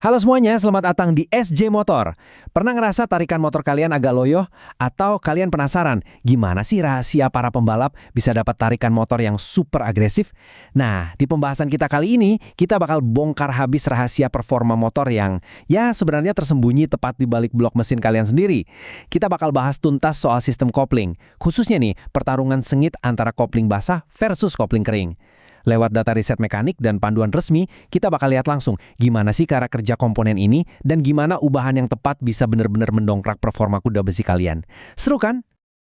Halo semuanya, selamat datang di SJ Motor. Pernah ngerasa tarikan motor kalian agak loyo? Atau kalian penasaran gimana sih rahasia para pembalap bisa dapat tarikan motor yang super agresif? Nah, di pembahasan kita kali ini, kita bakal bongkar habis rahasia performa motor yang sebenarnya tersembunyi tepat di balik blok mesin kalian sendiri. Kita bakal bahas tuntas soal sistem kopling, khususnya nih pertarungan sengit antara kopling basah versus kopling kering. Lewat data riset mekanik dan panduan resmi, kita bakal lihat langsung gimana sih cara kerja komponen ini dan gimana ubahan yang tepat bisa benar-benar mendongkrak performa kuda besi kalian. Seru kan?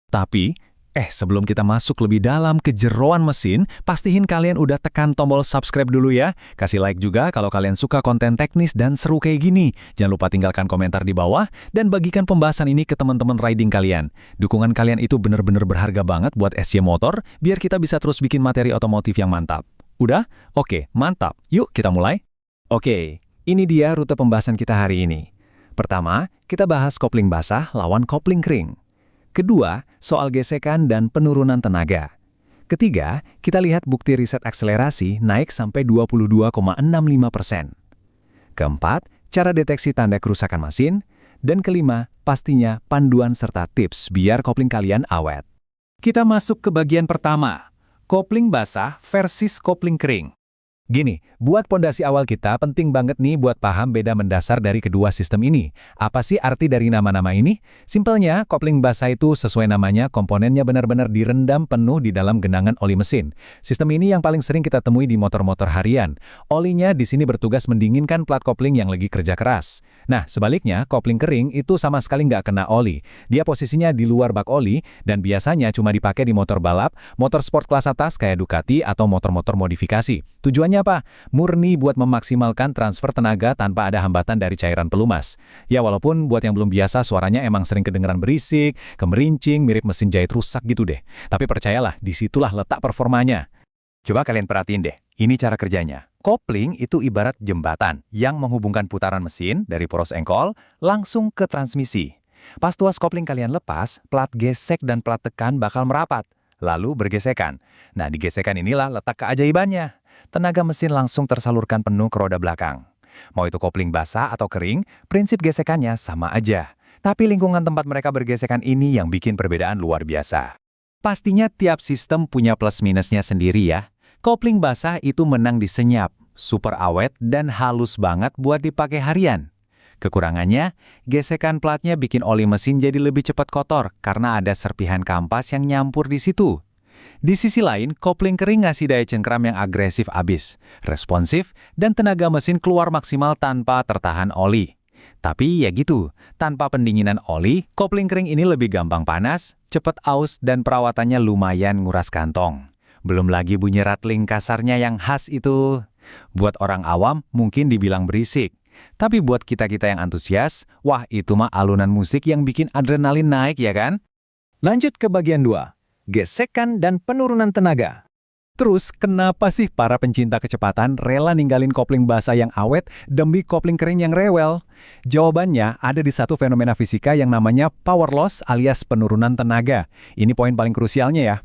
Tapi, sebelum kita masuk lebih dalam ke jeroan mesin, pastiin kalian udah tekan tombol subscribe dulu ya. Kasih like juga kalau kalian suka konten teknis dan seru kayak gini. Jangan lupa tinggalkan komentar di bawah dan bagikan pembahasan ini ke teman-teman riding kalian. Dukungan kalian itu benar-benar berharga banget buat SJ Motor, biar kita bisa terus bikin materi otomotif yang mantap. Udah? Oke, mantap. Yuk kita mulai. Oke, ini dia rute pembahasan kita hari ini. Pertama, kita bahas kopling basah lawan kopling kering. Kedua, soal gesekan dan penurunan tenaga. Ketiga, kita lihat bukti riset akselerasi naik sampai 22,65%. Keempat, cara deteksi tanda kerusakan mesin. Dan kelima, pastinya panduan serta tips biar kopling kalian awet. Kita masuk ke bagian pertama, kopling basah versus kopling kering. Gini, buat pondasi awal kita penting banget nih buat paham beda mendasar dari kedua sistem ini. Apa sih arti dari nama-nama ini? Simpelnya, kopling basah itu sesuai namanya komponennya benar-benar direndam penuh di dalam genangan oli mesin. Sistem ini yang paling sering kita temui di motor-motor harian. Olinya di sini bertugas mendinginkan plat kopling yang lagi kerja keras. Nah, sebaliknya, kopling kering itu sama sekali nggak kena oli. Dia posisinya di luar bak oli dan biasanya cuma dipakai di motor balap, motor sport kelas atas kayak Ducati atau motor-motor modifikasi. Tujuannya apa? Murni buat memaksimalkan transfer tenaga tanpa ada hambatan dari cairan pelumas. Ya walaupun buat yang belum biasa suaranya emang sering kedengeran berisik, kemerincing, mirip mesin jahit rusak gitu deh. Tapi percayalah, disitulah letak performanya. Coba kalian perhatiin deh, ini cara kerjanya. Kopling itu ibarat jembatan yang menghubungkan putaran mesin dari poros engkol langsung ke transmisi. Pas tuas kopling kalian lepas, plat gesek dan plat tekan bakal merapat, lalu bergesekan. Nah, di gesekan inilah letak keajaibannya. Tenaga mesin langsung tersalurkan penuh ke roda belakang. Mau itu kopling basah atau kering, prinsip gesekannya sama aja. Tapi lingkungan tempat mereka bergesekan ini yang bikin perbedaan luar biasa. Pastinya tiap sistem punya plus minusnya sendiri ya. Kopling basah itu menang di senyap, super awet dan halus banget buat dipakai harian. Kekurangannya, gesekan platnya bikin oli mesin jadi lebih cepat kotor karena ada serpihan kampas yang nyampur di situ. Di sisi lain, kopling kering ngasih daya cengkram yang agresif abis, responsif, dan tenaga mesin keluar maksimal tanpa tertahan oli. Tapi ya gitu, tanpa pendinginan oli, kopling kering ini lebih gampang panas, cepat aus, dan perawatannya lumayan nguras kantong. Belum lagi bunyi rattling kasarnya yang khas itu. Buat orang awam mungkin dibilang berisik. Tapi buat kita-kita yang antusias, wah itu mah alunan musik yang bikin adrenalin naik ya kan? Lanjut ke bagian 2. Gesekan dan penurunan tenaga. Terus, kenapa sih para pencinta kecepatan rela ninggalin kopling basah yang awet demi kopling kering yang rewel? Jawabannya ada di satu fenomena fisika yang namanya power loss alias penurunan tenaga. Ini poin paling krusialnya ya.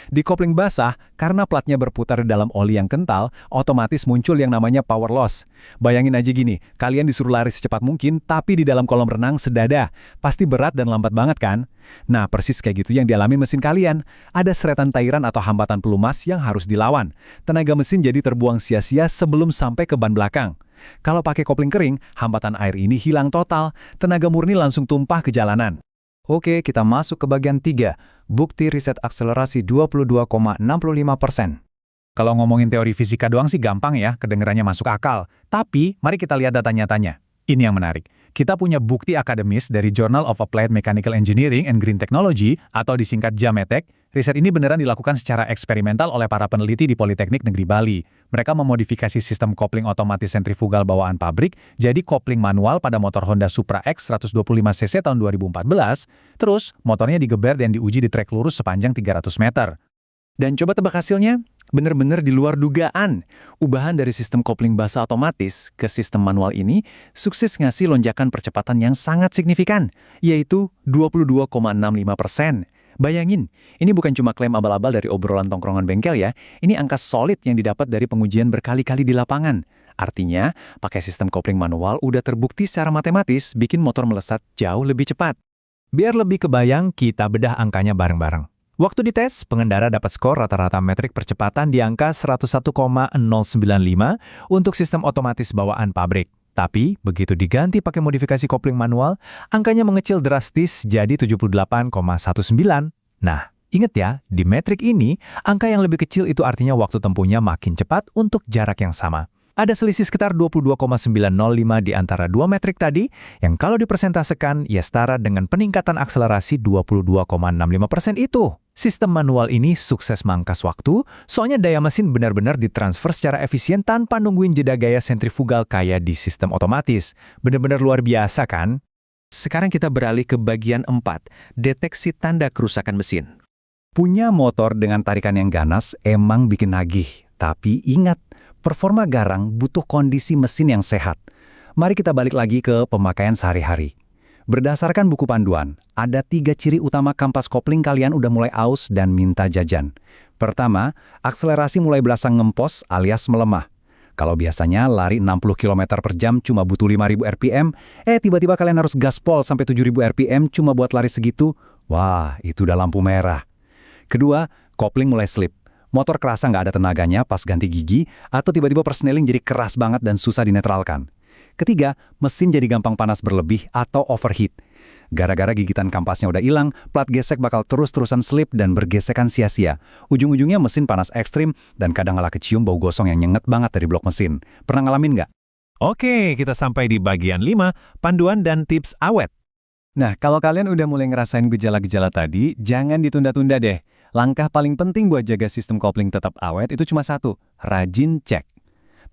Di kopling basah, karena platnya berputar di dalam oli yang kental, otomatis muncul yang namanya power loss. Bayangin aja gini, kalian disuruh lari secepat mungkin, tapi di dalam kolam renang sedada. Pasti berat dan lambat banget kan? Nah, persis kayak gitu yang dialami mesin kalian. Ada seretan tairan atau hambatan pelumas yang harus dilawan. Tenaga mesin jadi terbuang sia-sia sebelum sampai ke ban belakang. Kalau pakai kopling kering, hambatan air ini hilang total, tenaga murni langsung tumpah ke jalanan. Oke, kita masuk ke bagian 3, bukti riset akselerasi 22,65%. Kalau ngomongin teori fisika doang sih gampang ya, kedengerannya masuk akal. Tapi, mari kita lihat data nyatanya. Ini yang menarik. Kita punya bukti akademis dari Journal of Applied Mechanical Engineering and Green Technology, atau disingkat JAMETEC. Riset ini beneran dilakukan secara eksperimental oleh para peneliti di Politeknik Negeri Bali. Mereka memodifikasi sistem kopling otomatis sentrifugal bawaan pabrik, jadi kopling manual pada motor Honda Supra X 125cc tahun 2014, terus motornya digeber dan diuji di trek lurus sepanjang 300 meter. Dan coba tebak hasilnya? Bener-bener di luar dugaan. Ubahan dari sistem kopling basah otomatis ke sistem manual ini sukses ngasih lonjakan percepatan yang sangat signifikan, yaitu 22,65%. Bayangin, ini bukan cuma klaim abal-abal dari obrolan tongkrongan bengkel ya, ini angka solid yang didapat dari pengujian berkali-kali di lapangan. Artinya, pakai sistem kopling manual udah terbukti secara matematis bikin motor melesat jauh lebih cepat. Biar lebih kebayang, kita bedah angkanya bareng-bareng. Waktu dites, pengendara dapat skor rata-rata metrik percepatan di angka 101,095 untuk sistem otomatis bawaan pabrik. Tapi, begitu diganti pakai modifikasi kopling manual, angkanya mengecil drastis jadi 78,19. Nah, ingat ya, di metrik ini, angka yang lebih kecil itu artinya waktu tempuhnya makin cepat untuk jarak yang sama. Ada selisih sekitar 22,905 di antara dua metrik tadi, yang kalau dipersentasekan, ya setara dengan peningkatan akselerasi 22,65% itu. Sistem manual ini sukses mangkas waktu, soalnya daya mesin benar-benar ditransfer secara efisien tanpa nungguin jeda gaya sentrifugal kayak di sistem otomatis. Benar-benar luar biasa kan? Sekarang kita beralih ke bagian 4, deteksi tanda kerusakan mesin. Punya motor dengan tarikan yang ganas emang bikin nagih, tapi ingat, performa garang butuh kondisi mesin yang sehat. Mari kita balik lagi ke pemakaian sehari-hari. Berdasarkan buku panduan, ada 3 ciri utama kampas kopling kalian udah mulai aus dan minta jajan. Pertama, akselerasi mulai berasa ngempos alias melemah. Kalau biasanya lari 60 km per jam cuma butuh 5.000 RPM, tiba-tiba kalian harus gaspol sampai 7.000 RPM cuma buat lari segitu, wah itu udah lampu merah. Kedua, kopling mulai slip. Motor kerasa nggak ada tenaganya pas ganti gigi, atau tiba-tiba persneling jadi keras banget dan susah dinetralkan. Ketiga, mesin jadi gampang panas berlebih atau overheat. Gara-gara gigitan kampasnya udah hilang, plat gesek bakal terus-terusan slip dan bergesekan sia-sia. Ujung-ujungnya mesin panas ekstrim dan kadang malah kecium bau gosong yang nyenget banget dari blok mesin. Pernah ngalamin nggak? Oke, kita sampai di bagian 5, panduan dan tips awet. Nah, kalau kalian udah mulai ngerasain gejala-gejala tadi, jangan ditunda-tunda deh. Langkah paling penting buat jaga sistem kopling tetap awet itu cuma satu, rajin cek.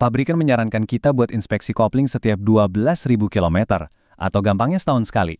Pabrikan menyarankan kita buat inspeksi kopling setiap 12.000 km, atau gampangnya setahun sekali.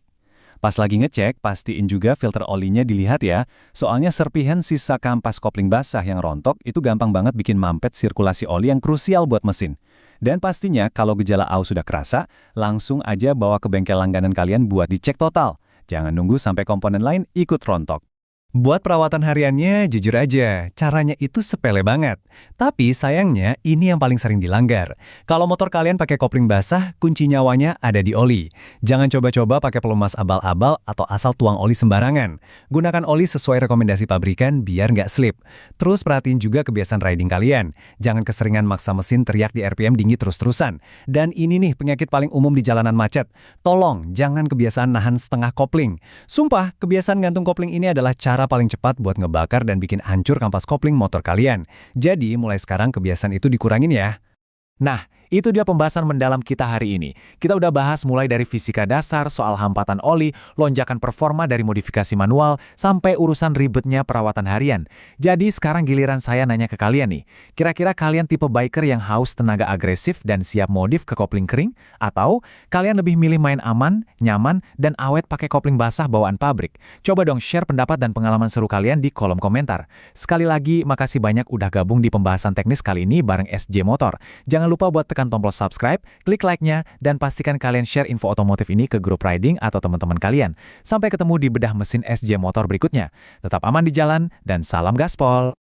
Pas lagi ngecek, pastiin juga filter olinya dilihat ya, soalnya serpihan sisa kampas kopling basah yang rontok itu gampang banget bikin mampet sirkulasi oli yang krusial buat mesin. Dan pastinya kalau gejala aus sudah kerasa, langsung aja bawa ke bengkel langganan kalian buat dicek total. Jangan nunggu sampai komponen lain ikut rontok. Buat perawatan hariannya, jujur aja, caranya itu sepele banget. Tapi sayangnya, ini yang paling sering dilanggar. Kalau motor kalian pakai kopling basah, kunci nyawanya ada di oli. Jangan coba-coba pakai pelumas abal-abal atau asal tuang oli sembarangan. Gunakan oli sesuai rekomendasi pabrikan biar nggak slip. Terus perhatiin juga kebiasaan riding kalian. Jangan keseringan maksa mesin teriak di RPM tinggi terus-terusan. Dan ini nih penyakit paling umum di jalanan macet. Tolong, jangan kebiasaan nahan setengah kopling. Sumpah, kebiasaan gantung kopling ini adalah cara paling cepat buat ngebakar dan bikin hancur kampas kopling motor kalian. Jadi, mulai sekarang kebiasaan itu dikurangin ya. Nah, itu dia pembahasan mendalam kita hari ini. Kita udah bahas mulai dari fisika dasar, soal hampatan oli, lonjakan performa dari modifikasi manual, sampai urusan ribetnya perawatan harian. Jadi sekarang giliran saya nanya ke kalian nih. Kira-kira kalian tipe biker yang haus tenaga agresif dan siap modif ke kopling kering? Atau kalian lebih milih main aman, nyaman, dan awet pakai kopling basah bawaan pabrik? Coba dong share pendapat dan pengalaman seru kalian di kolom komentar. Sekali lagi, makasih banyak udah gabung di pembahasan teknis kali ini bareng SJ Motor. Jangan lupa buat tekan tombol subscribe, klik like-nya, dan pastikan kalian share info otomotif ini ke grup riding atau teman-teman kalian. Sampai ketemu di bedah mesin SJ Motor berikutnya. Tetap aman di jalan, dan salam gaspol!